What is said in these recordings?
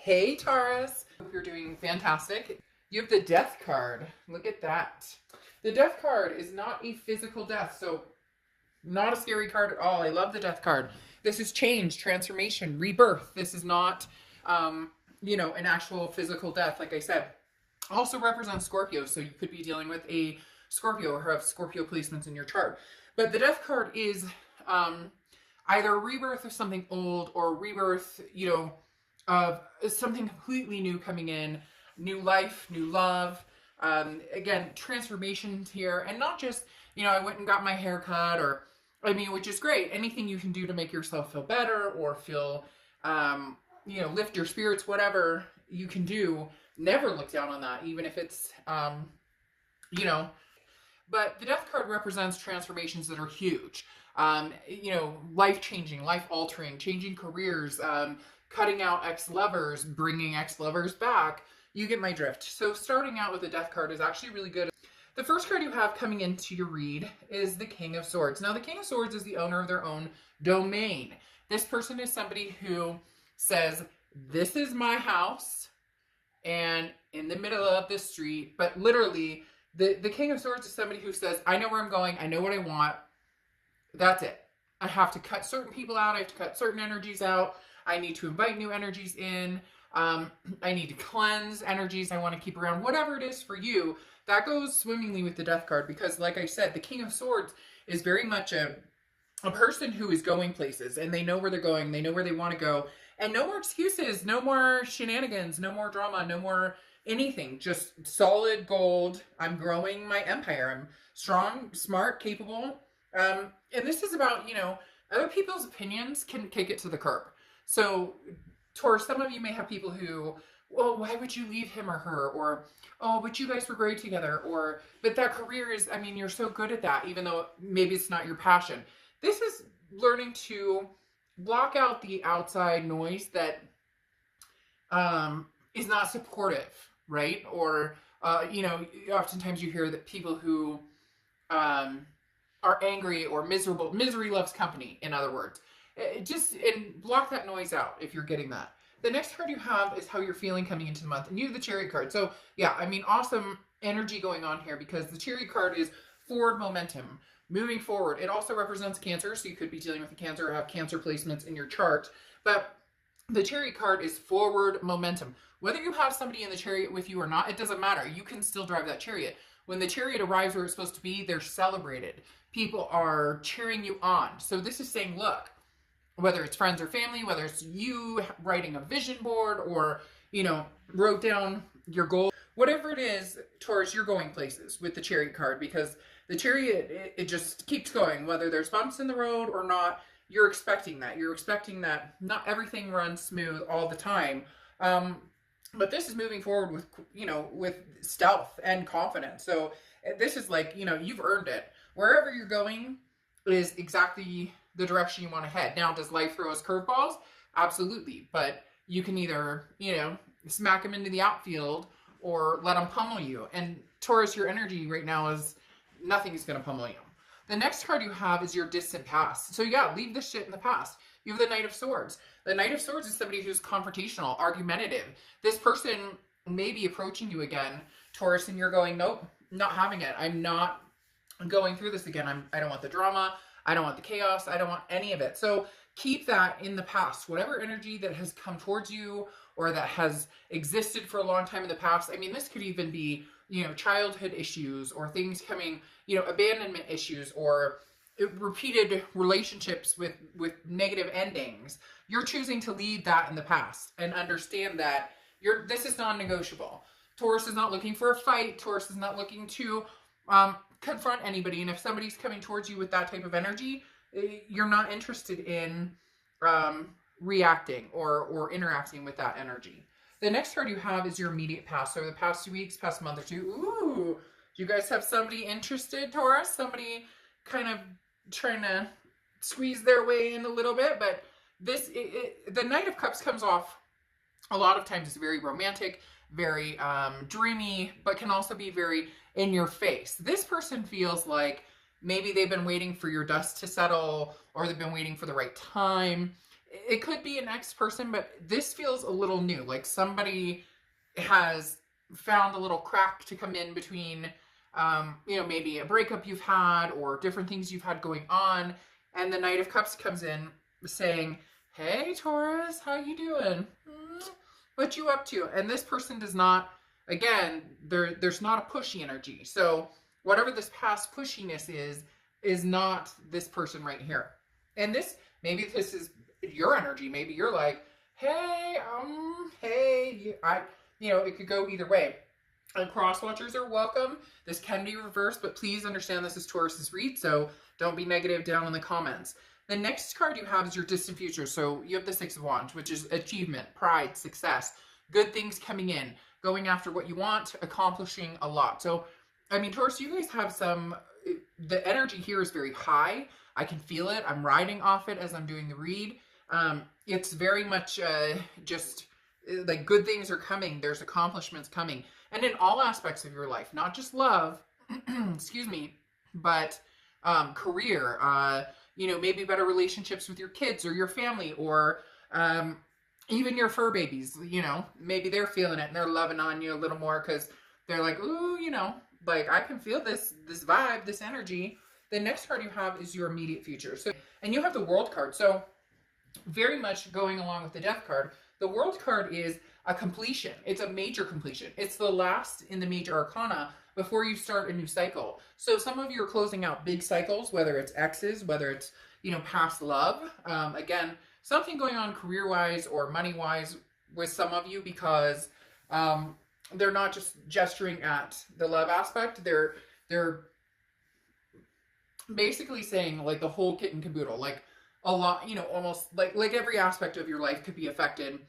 Hey Taurus, hope you're doing fantastic. You have the Death card. Look at that. The Death card is not a physical death, so not a scary card at all. I love the Death card. This is change, transformation, rebirth. This is not, an actual physical death, like I said. Also represents Scorpio, so you could be dealing with a Scorpio or have Scorpio placements in your chart. But the Death card is either a rebirth of something old or a rebirth, of something completely new coming in, new life, new love. Again, transformations here, and not just, I went and got my hair cut, or, which is great. Anything you can do to make yourself feel better or feel, lift your spirits, whatever you can do. Never look down on that, even if it's, but the Death card represents transformations that are huge. Life-changing, life-altering, changing careers, cutting out ex-lovers, bringing ex-lovers back. You get my drift. So starting out with the Death card is actually really good. The first card you have coming into your read is the King of Swords. Now, the King of Swords is the owner of their own domain. This person is somebody who says, this is my house, and in the middle of the street, but literally, the King of Swords is somebody who says, I know where I'm going, I know what I want, that's it. I have to cut certain people out, I have to cut certain energies out, I need to invite new energies in, I need to cleanse energies I want to keep around, whatever it is for you. That goes swimmingly with the Death card, because like I said, the King of Swords is very much a person who is going places, and they know where they're going, they know where they want to go, and no more excuses, no more shenanigans, no more drama, no more anything, just solid gold. I'm growing my empire. I'm strong, smart, capable. And this is about, other people's opinions can kick it to the curb. So, Taurus, some of you may have people who, well, why would you leave him or her? Or, oh, but you guys were great together. Or, but that career is, you're so good at that, even though maybe it's not your passion. This is learning to block out the outside noise that is not supportive, right? Or, oftentimes you hear that people who are angry or miserable, misery loves company, in other words. And block that noise out if you're getting that. The next card you have is how you're feeling coming into the month, and you have the Chariot card. So yeah, awesome energy going on here, because the Chariot card is forward momentum, moving forward. It also represents Cancer, so you could be dealing with a Cancer or have Cancer placements in your chart. But the Chariot card is forward momentum. Whether you have somebody in the Chariot with you or not, it doesn't matter. You can still drive that Chariot. When the Chariot arrives where it's supposed to be, they're celebrated. People are cheering you on. So this is saying, look, whether it's friends or family, whether it's you writing a vision board or, wrote down your goal, whatever it is, Taurus, you're going places with the Chariot card, because the Chariot, it just keeps going. Whether there's bumps in the road or not, you're expecting that. You're expecting that not everything runs smooth all the time. But this is moving forward with, with stealth and confidence. So this is like, you've earned it. Wherever you're going is exactly the direction you want to head. Now, does life throw us curveballs? Absolutely. But you can either, smack them into the outfield or let them pummel you. And Taurus, your energy right now is nothing is going to pummel you. The next card you have is your distant past. So yeah, leave this shit in the past. You have the Knight of Swords. The Knight of Swords is somebody who's confrontational, argumentative. This person may be approaching you again, Taurus, and you're going, nope, not having it. I'm not going through this again. I don't want the drama. I don't want the chaos. I don't want any of it. So keep that in the past. Whatever energy that has come towards you or that has existed for a long time in the past. This could even be, childhood issues or things coming, abandonment issues or repeated relationships with negative endings. You're choosing to leave that in the past and understand that this is non-negotiable. Taurus is not looking for a fight. Taurus is not looking to confront anybody. And if somebody's coming towards you with that type of energy, you're not interested in reacting or interacting with that energy. The next card you have is your immediate past. So the past 2 weeks, past month or two. Ooh, do you guys have somebody interested, Taurus? Somebody kind of trying to squeeze their way in a little bit, but the Knight of Cups comes off a lot of times as very romantic, very dreamy, but can also be very in your face. This person feels like maybe they've been waiting for your dust to settle, or they've been waiting for the right time. it could be an ex person, but this feels a little new. Like somebody has found a little crack to come in between, maybe a breakup you've had or different things you've had going on. And the Knight of Cups comes in saying, hey, Taurus, how you doing? What you up to? And this person does not, again, there's not a pushy energy. So whatever this past pushiness is not this person right here. And maybe this is your energy. Maybe you're like, hey, it could go either way. And cross watchers are welcome. This can be reversed, but please understand this is Taurus's read, so don't be negative down in the comments. The next card you have is your distant future. So you have the Six of Wands, which is achievement, pride, success, good things coming in, going after what you want, accomplishing a lot. So, I mean, Taurus, you guys have the energy here is very high. I can feel it. I'm riding off it as I'm doing the read. It's very much just like good things are coming. There's accomplishments coming. And in all aspects of your life, not just love, excuse me, but career, maybe better relationships with your kids or your family, or even your fur babies, maybe they're feeling it and they're loving on you a little more because they're like, ooh, like I can feel this vibe, this energy. The next card you have is your immediate future. So, and you have the World card. So very much going along with the Death card, the World card is a completion. It's a major completion. It's the last in the major arcana before you start a new cycle. So some of you are closing out big cycles, whether it's exes, whether it's, past love. Again, something going on career-wise or money-wise with some of you, because they're not just gesturing at the love aspect. They're basically saying like the whole kit and caboodle, like a lot, almost like every aspect of your life could be affected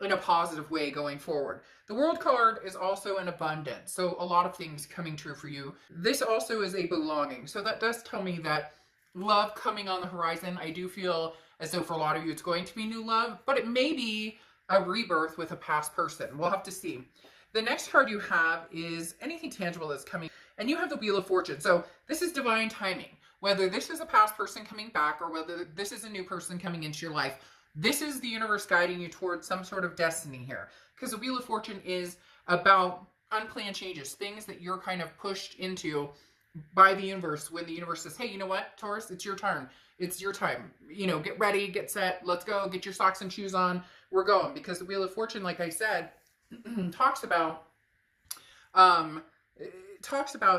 in a positive way going forward. The World card is also an abundance. So a lot of things coming true for you. This also is a belonging. So that does tell me that love coming on the horizon. I do feel as though for a lot of you, it's going to be new love, but it may be a rebirth with a past person. We'll have to see. The next card you have is anything tangible that's coming, and you have the Wheel of Fortune. So this is divine timing. Whether this is a past person coming back or whether this is a new person coming into your life, this is the universe guiding you towards some sort of destiny here. Because the Wheel of Fortune is about unplanned changes, things that you're kind of pushed into by the universe when the universe says, hey, you know what, Taurus, it's your turn. It's your time. Get ready, get set, let's go, get your socks and shoes on, we're going. Because the Wheel of Fortune, like I said, talks about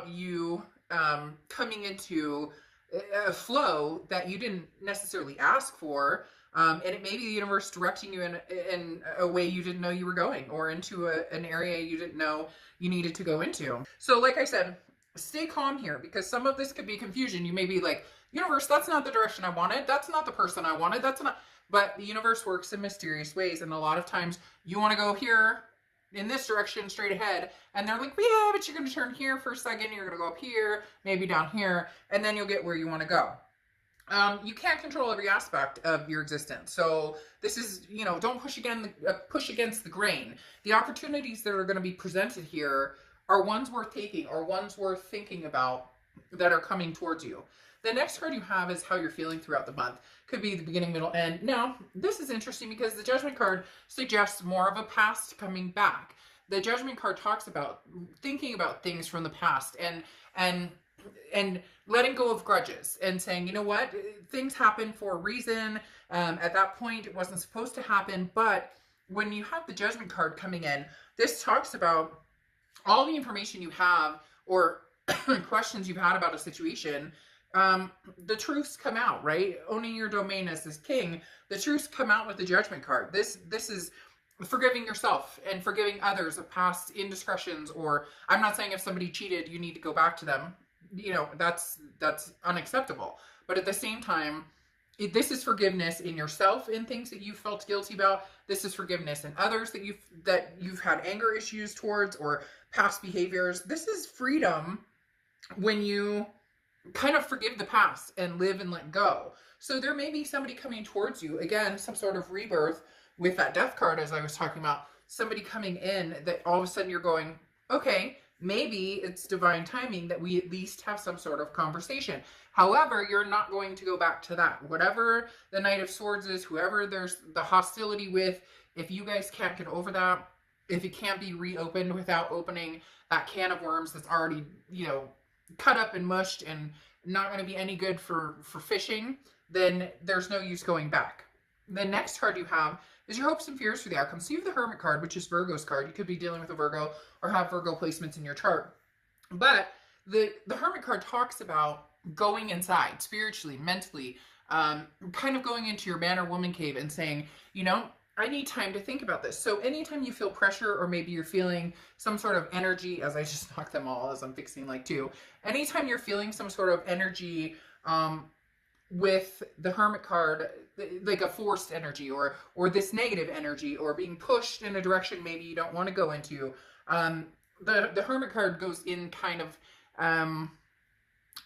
you coming into a flow that you didn't necessarily ask for, and it may be the universe directing you in a way you didn't know you were going, or into an area you didn't know you needed to go into. So like I said, stay calm here, because some of this could be confusion. You may be like, universe, that's not the direction I wanted, that's not the person I wanted, that's not, but the universe works in mysterious ways, and a lot of times you want to go here in this direction straight ahead, and they're like, yeah, but you're going to turn here for a second, you're going to go up here, maybe down here, and then you'll get where you want to go. You can't control every aspect of your existence. So this is, don't push against the grain. The opportunities that are going to be presented here are ones worth taking, or ones worth thinking about that are coming towards you. The next card you have is how you're feeling throughout the month. Could be the beginning, middle, end. Now, this is interesting because the Judgment card suggests more of a past coming back. The Judgment card talks about thinking about things from the past and letting go of grudges and saying, you know what, things happen for a reason. At that point, it wasn't supposed to happen. But when you have the Judgment card coming in, this talks about all the information you have or questions you've had about a situation. The truths come out, right? Owning your domain as this king, the truths come out with the Judgment card. This is forgiving yourself and forgiving others of past indiscretions, or I'm not saying if somebody cheated, you need to go back to them. That's unacceptable. But at the same time, this is forgiveness in yourself in things that you felt guilty about. This is forgiveness in others that you've had anger issues towards, or past behaviors. This is freedom when you kind of forgive the past and live and let go. So there may be somebody coming towards you, again, some sort of rebirth with that Death card, as I was talking about, somebody coming in that all of a sudden you're going, okay, maybe it's divine timing that we at least have some sort of conversation. However, you're not going to go back to that. Whatever the Knight of Swords is, whoever there's the hostility with, if you guys can't get over that, if it can't be reopened without opening that can of worms that's already, you know, cut up and mushed and not going to be any good for fishing, then there's no use going back. The next card you have is your hopes and fears for the outcome. So you have the Hermit card, which is Virgo's card. You could be dealing with a Virgo or have Virgo placements in your chart. But the Hermit card talks about going inside spiritually, mentally, kind of going into your man or woman cave and saying, you know, I need time to think about this. So anytime you feel pressure, or maybe you're feeling some sort of energy, as I just knocked them all as I'm fixing like two, anytime you're feeling some sort of energy with the Hermit card, like a forced energy or this negative energy, or being pushed in a direction maybe you don't want to go into, the Hermit card goes in kind of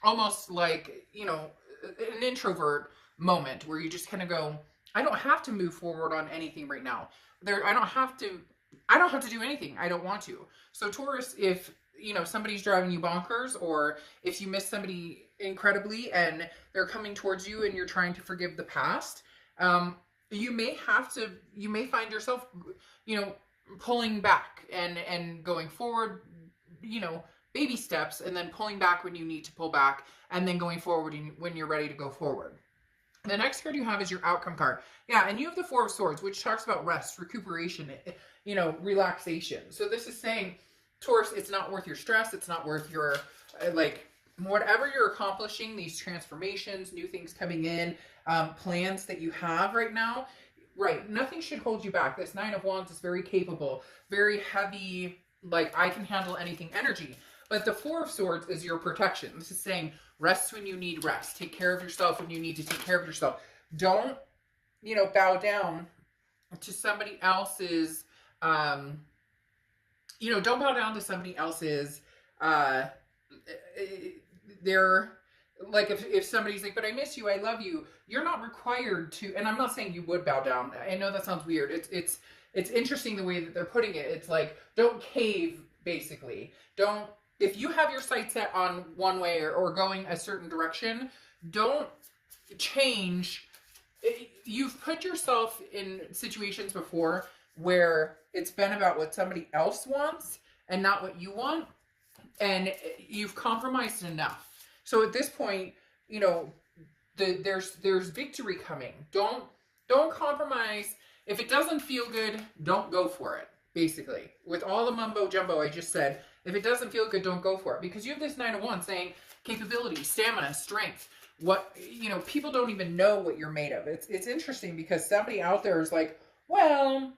almost like, you know, an introvert moment where you just kind of go, I don't have to move forward on anything right now. I don't have to do anything. I don't want to. So Taurus, if, you know, somebody's driving you bonkers, or if you miss somebody incredibly and they're coming towards you and you're trying to forgive the past, you may find yourself, you know, pulling back and going forward, you know, baby steps, and then pulling back when you need to pull back, and then going forward when you're ready to go forward. The next card you have is your outcome card. Yeah, and you have the Four of Swords, which talks about rest, recuperation, you know, relaxation. So this is saying, Taurus, it's not worth your stress. It's not worth your, like, whatever you're accomplishing, these transformations, new things coming in, plans that you have right now, right, nothing should hold you back. This Nine of Wands is very capable, very heavy, like, I can handle anything energy. But the Four of Swords is your protection. This is saying, rest when you need rest. Take care of yourself when you need to take care of yourself. Don't, you know, bow down to somebody else's, you know, don't bow down to somebody else's, they're, like, if somebody's like, but I miss you, I love you, you're not required to, and I'm not saying you would bow down. I know that sounds weird. It's interesting the way that they're putting it. It's like, don't cave, basically. Don't, if you have your sights set on one way or going a certain direction, don't change. You've put yourself in situations before where it's been about what somebody else wants and not what you want, and you've compromised enough. So at this point, you know, there's victory coming. Don't compromise. If it doesn't feel good, don't go for it. Basically, with all the mumbo jumbo I just said, if it doesn't feel good, don't go for it. Because you have this Nine of Wands saying capability, stamina, strength. What, you know, people don't even know what you're made of. It's interesting because somebody out there is like, well,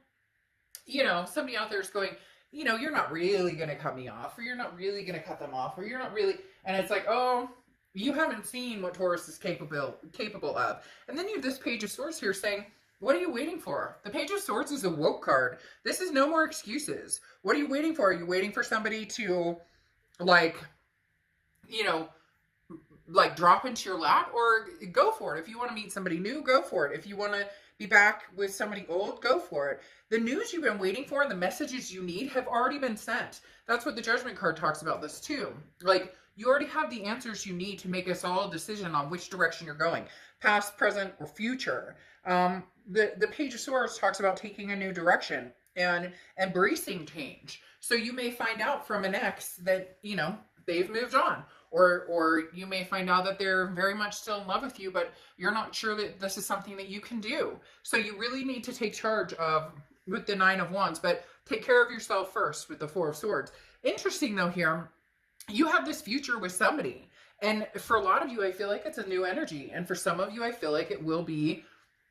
you know, somebody out there is going, you know, you're not really going to cut me off, or you're not really going to cut them off, or you're not really, and it's like, oh, you haven't seen what Taurus is capable of. And then you have this Page of Swords here saying, what are you waiting for? The Page of Swords is a woke card. This is no more excuses. What are you waiting for? Are you waiting for somebody to, like, you know, like, drop into your lap? Or go for it. If you want to meet somebody new, go for it. If you want to be back with somebody old, go for it. The news you've been waiting for and the messages you need have already been sent. That's what the Judgment card talks about this too. Like, you already have the answers you need to make a solid decision on which direction you're going. Past, present, or future. The Page of Swords talks about taking a new direction and embracing change. So you may find out from an ex that, you know, they've moved on. Or you may find out that they're very much still in love with you, but you're not sure that this is something that you can do. So you really need to take charge of, with the Nine of Wands, but take care of yourself first with the Four of Swords. Interesting though here, you have this future with somebody. And for a lot of you, I feel like it's a new energy. And for some of you, I feel like it will be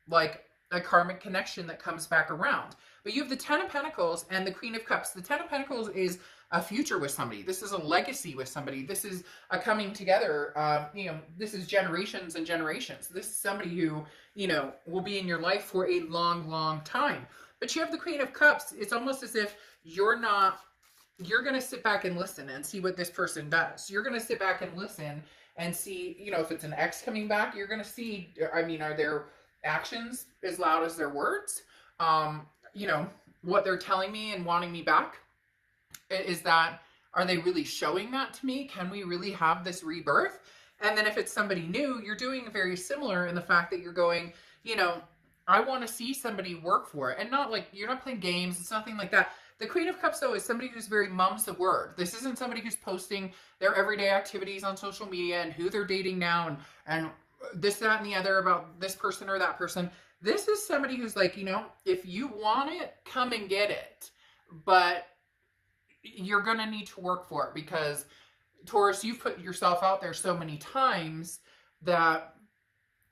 like a karmic connection that comes back around. But you have the Ten of Pentacles and the Queen of Cups. The Ten of Pentacles is a future with somebody. This is a legacy with somebody. This is a coming together. You know, this is generations and generations. This is somebody who, you know, will be in your life for a long, long time. But you have the Queen of Cups. It's almost as if you're going to sit back and listen and see what this person does. You're going to sit back and listen and see, you know, if it's an ex coming back, you're going to see, I mean, are their actions as loud as their words? You know, what they're telling me and wanting me back, is that Are they really showing that to me? Can we really have this rebirth? And then if it's somebody new, you're doing very similar in the fact that you're going, you know, I want to see somebody work for it. And not like, you're not playing games. It's nothing like that. The Queen of Cups, though, is somebody who's very mum's the word. This isn't somebody who's posting their everyday activities on social media and who they're dating now and this, that, and the other about this person or that person. This is somebody who's like, you know, if you want it, come and get it. But you're going to need to work for it because, Taurus, you've put yourself out there so many times that,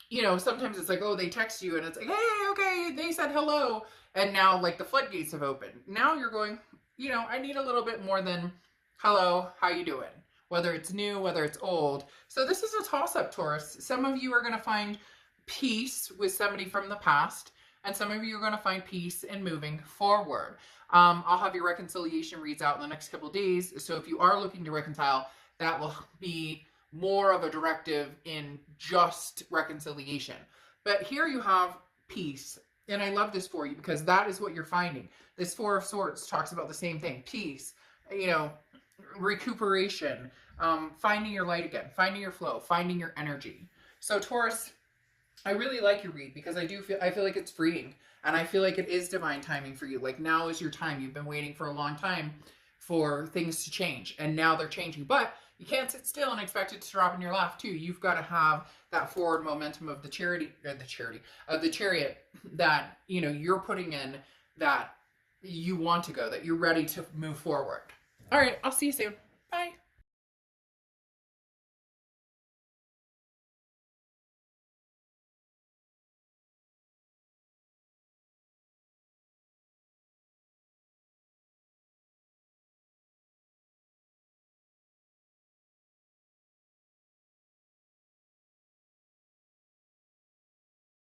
you know, sometimes it's like, oh, they text you and it's like, hey, okay, they said hello. And now, like, the floodgates have opened. Now you're going, you know, I need a little bit more than, hello, how you doing? Whether it's new, whether it's old. So this is a toss-up, Taurus. Some of you are going to find peace with somebody from the past, and some of you are going to find peace in moving forward. I'll have your reconciliation reads out in the next couple of days. So if you are looking to reconcile, that will be more of a directive in just reconciliation. But here you have peace. And I love this for you because that is what you're finding. This Four of Swords talks about the same thing. Peace, you know, recuperation, finding your light again, finding your flow, finding your energy. So Taurus, I really like your read because I feel like it's freeing. And I feel like it is divine timing for you. Like, now is your time. You've been waiting for a long time for things to change. And now they're changing. But you can't sit still and expect it to drop in your lap too. You've got to have that forward momentum of the chariot that, you know, you're putting in, that you want to go, that you're ready to move forward. All right, I'll see you soon. Bye.